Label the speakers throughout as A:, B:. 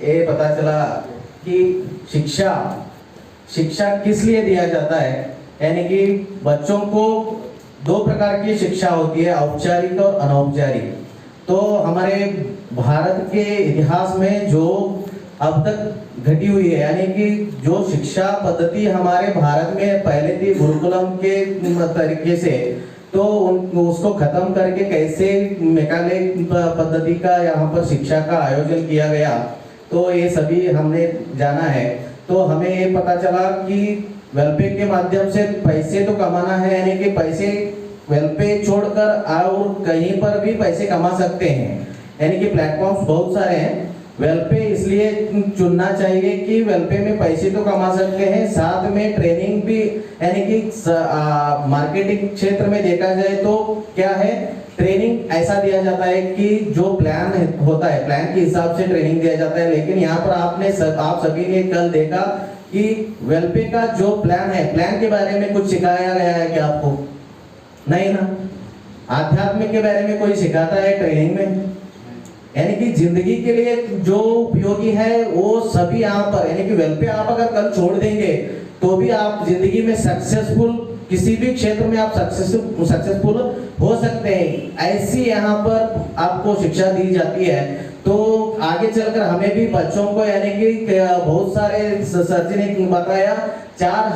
A: ये पता चला कि शिक्षा शिक्षा किस लिए दिया जाता है, यानी कि बच्चों को दो प्रकार की शिक्षा होती है, औपचारिक और अनौपचारिक। तो हमारे भारत के इतिहास में जो अब तक घटी हुई है, यानी कि जो शिक्षा पद्धति हमारे भारत में पहले थी गुरुकुलम के तरीके से, तो उसको खत्म करके कैसे मेकाले पद्धति का यहाँ पर शिक्षा का आयोजन किया गया, तो ये सभी हमने जाना है। तो हमें ये पता चला कि वेलपे के माध्यम से पैसे तो कमाना है, यानी कि पैसे वेलपे छोड़कर और कहीं पर भी पैसे कमा सकते हैं, यानी कि प्लेटफॉर्म्स बहुत सारे हैं। वेलपे इसलिए चुनना चाहिए कि वेलपे में पैसे तो कमा सकते हैं, साथ में ट्रेनिंग भी, यानी कि मार्केटिंग क्षेत्र में देखा जाए तो क्या है, ट्रेनिंग ऐसा दिया जाता है कि जो प्लान होता है प्लान के हिसाब से ट्रेनिंग दिया जाता है। लेकिन यहाँ पर आप सभी ने कल देखा कि वेलपे का जो प्लान है, प्लान के बारे में कुछ सिखाया गया है क्या आपको? नहीं ना। आध्यात्मिक के बारे में कोई सिखाता है ट्रेनिंग में? यानी कि जिंदगी के लिए जो उपयोगी है वो सभी यहाँ पर, यानी कि वेलपे आप अगर कल छोड़ देंगे तो भी आप जिंदगी में सक्सेसफुल, किसी भी क्षेत्र में आप सक्सेसफुल हो सकते हैं। ऐसी यहाँ पर आपको शिक्षा दी जाती है। तो आगे चलकर हमें भी बच्चों को, यानी कि बहुत सारे सर जी ने बताया 4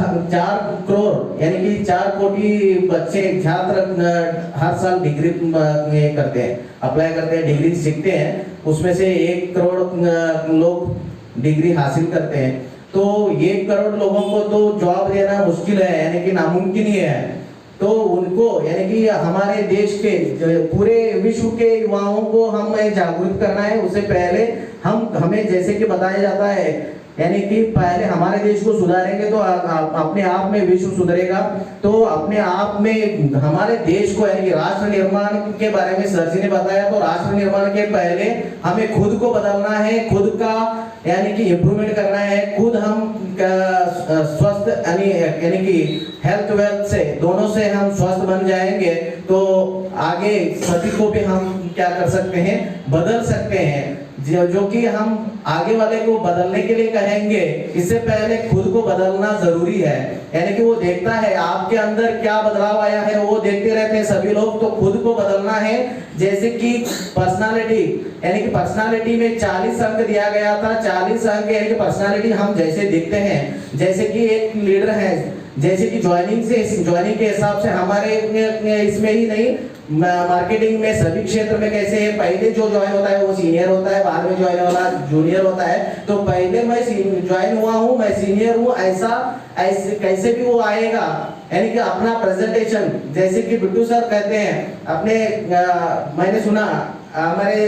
A: करोड़ यानी कि 4 कोटि बच्चे छात्र हर साल डिग्री करते हैं, अप्लाई करते हैं, डिग्री सीखते हैं। उसमें से 1 करोड़ लोग डिग्री हासिल करते हैं। तो 1 करोड़ लोगों को तो जॉब देना मुश्किल है, यानी कि नामुमकिन ही है। तो उनको, यानी कि हमारे देश के पूरे विश्व के युवाओं को हमें जागरूक करना है। उससे पहले हमें जैसे कि बताया जाता है, यानी कि पहले हमारे देश को सुधारेंगे तो अपने आप में विश्व सुधरेगा। तो अपने आप में हमारे देश को, यानी कि राष्ट्र निर्माण के बारे में सर जी ने बताया, तो राष्ट्र निर्माण के पहले हमें खुद को बदलना है, खुद का यानी कि इम्प्रूवमेंट करना है। खुद हम स्वस्थ यानी कि हेल्थ वेल्थ से, दोनों से हम स्वस्थ बन जाएंगे तो आगे सभी को भी हम क्या कर सकते हैं, बदल सकते हैं। जो कि हम आगे वाले को बदलने के लिए कहेंगे, इससे पहले खुद को बदलना जरूरी है। यानी कि वो देखता है आपके अंदर क्या बदलाव आया है, वो देखते रहते हैं सभी लोग। तो खुद को बदलना है। जैसे कि पर्सनालिटी, यानी कि पर्सनालिटी में 40 अंक दिया गया था। 40 अंक यानी कि पर्सनालिटी हम जैसे दिखते हैं, जैसे कि एक लीडर है, जैसे कि ज्वाइनिंग के हिसाब से हमारे इसमें ही नहीं, मार्केटिंग में सभी क्षेत्र में कैसे है, पहले जो ज्वाइन होता है वो सीनियर होता है, बाद में ज्वाइन वाला जूनियर होता है। तो पहले मैं ज्वाइन हुआ हूँ, मैं सीनियर हूँ, ऐसे कैसे भी वो आएगा। यानी कि अपना प्रेजेंटेशन, जैसे कि बिट्टू सर कहते हैं अपने, मैंने सुना हमारे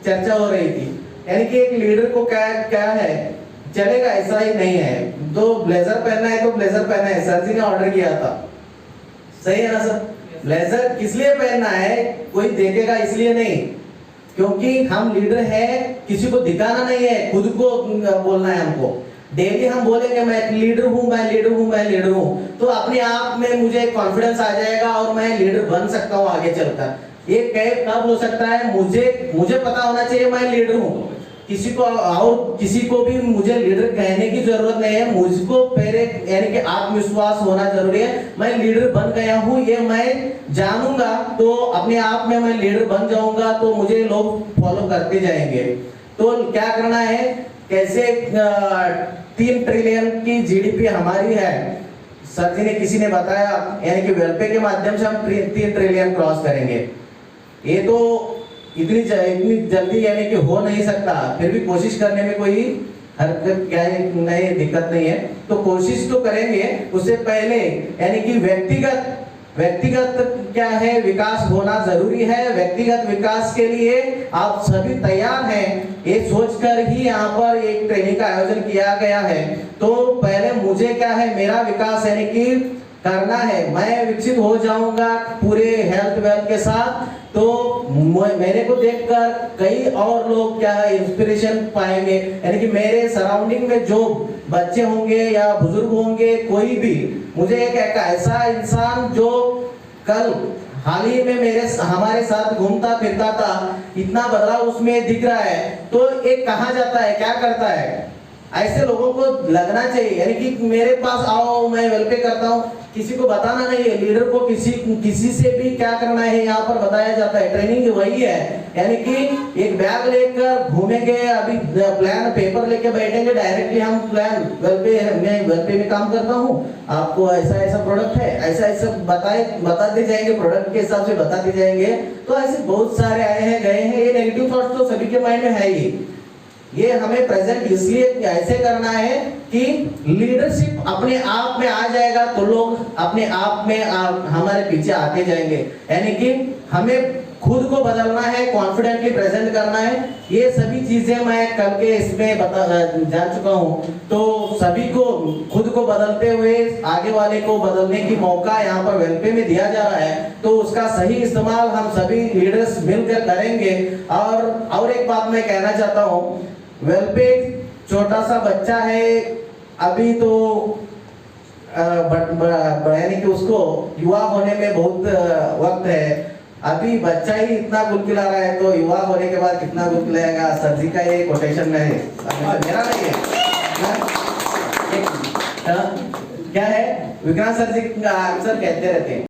A: चर्चा हो रही थी, यानी कि एक लीडर को क्या है, चलेगा ऐसा ही नहीं है, तो ब्लेजर पहनना है तो ब्लेजर पहनना है। सर जी ने ऑर्डर किया था, सही है ना सर? ब्लेजर किस लिए पहनना है, कोई देखेगा इसलिए नहीं, क्योंकि हम लीडर है, किसी को दिखाना नहीं है, खुद को बोलना है हमको। डेली हम बोलेंगे मैं लीडर हूँ, मैं लीडर हूँ, मैं लीडर हूँ, तो अपने आप में मुझे कॉन्फिडेंस आ जाएगा और मैं लीडर बन सकता हूँ आगे चलकर। ये कब हो सकता है, मुझे पता होना चाहिए मैं लीडर हूँ। किसी को भी मुझे लीडर कहने की जरूरत नहीं है, मुझको पहले यानी कि आत्मविश्वास होना जरूरी है। मैं लीडर बन गया हूँ, ये मैं जानूंगा, तो अपने आप में मैं लीडर बन जाऊंगा, तो मुझे लोग फॉलो करते जाएंगे। तो क्या करना है, कैसे 3 ट्रिलियन की जीडीपी हमारी है, सर जी ने किसी ने बताया, यानी कि वेलपे के माध्यम से हम 3 ट्रिलियन क्रॉस करेंगे। ये तो इतनी जल्दी यानी कि हो नहीं सकता, फिर भी कोशिश करने में कोई हरकत क्या है, नहीं दिक्कत नहीं है, तो कोशिश तो करेंगे। उससे पहले यानी कि व्यक्तिगत क्या है, विकास होना जरूरी है। व्यक्तिगत विकास के लिए आप सभी तैयार हैं, ये सोचकर ही यहाँ पर एक ट्रेनिंग का आयोजन किया गया है। तो पहले मुझे क्या है, मेरा विकास यानी कि करना है, मैं विकसित हो जाऊंगा पूरे हेल्थ वेल्थ के साथ, तो मेरे को देखकर कई और लोग क्या है इंस्पिरेशन पाएंगे। यानी कि मेरे सराउंडिंग में जो बच्चे होंगे या बुजुर्ग होंगे, कोई भी, मुझे एक ऐसा इंसान जो कल हाल ही में हमारे साथ घूमता फिरता था, इतना बदलाव उसमें दिख रहा है। तो एक कहा जाता है, क्या करता है, ऐसे लोगों को लगना चाहिए, यानी कि मेरे पास आओ, मैं वेलफेयर करता हूँ, किसी को बताना नहीं है। लीडर को किसी से भी क्या करना है यहाँ पर बताया जाता है। ट्रेनिंग वही है, यानी कि एक बैग लेकर घूमेंगे, अभी प्लान पेपर लेके बैठेंगे, डायरेक्टली हम प्लान वेलफेयर में काम करता हूँ, आपको ऐसा ऐसा प्रोडक्ट है, ऐसा ऐसा बताते जाएंगे, प्रोडक्ट के हिसाब से बताते जाएंगे। तो ऐसे बहुत सारे आए हैं गए हैं, ये नेगेटिव थॉट्स तो सभी के माइंड में है ही। ये हमें प्रेजेंट इसलिए ऐसे करना है कि लीडरशिप अपने आप में आ जाएगा तो लोग अपने आप में हमारे पीछे आते जाएंगे। यानी कि हमें खुद को बदलना है, कॉन्फिडेंटली प्रेजेंट करना है। ये सभी चीजें मैं कल के इसमें जान चुका हूँ। तो सभी को खुद को बदलते हुए आगे वाले को बदलने की मौका यहाँ पर वेलफेयर में दिया जा रहा है, तो उसका सही इस्तेमाल हम सभी लीडर्स मिलकर करेंगे। और एक बात मैं कहना चाहता हूँ, वेलफेयर छोटा सा बच्चा है अभी, तो यानी कि उसको युवा होने में बहुत वक्त है। अभी बच्चा ही इतना गुलगुला रहा है, तो युवा होने के बाद कितना गुलगुलाएगा। सर जी का ये कोटेशन है, मेरा नहीं है। क्या है, विक्रांत सर जी अक्सर कहते रहते हैं।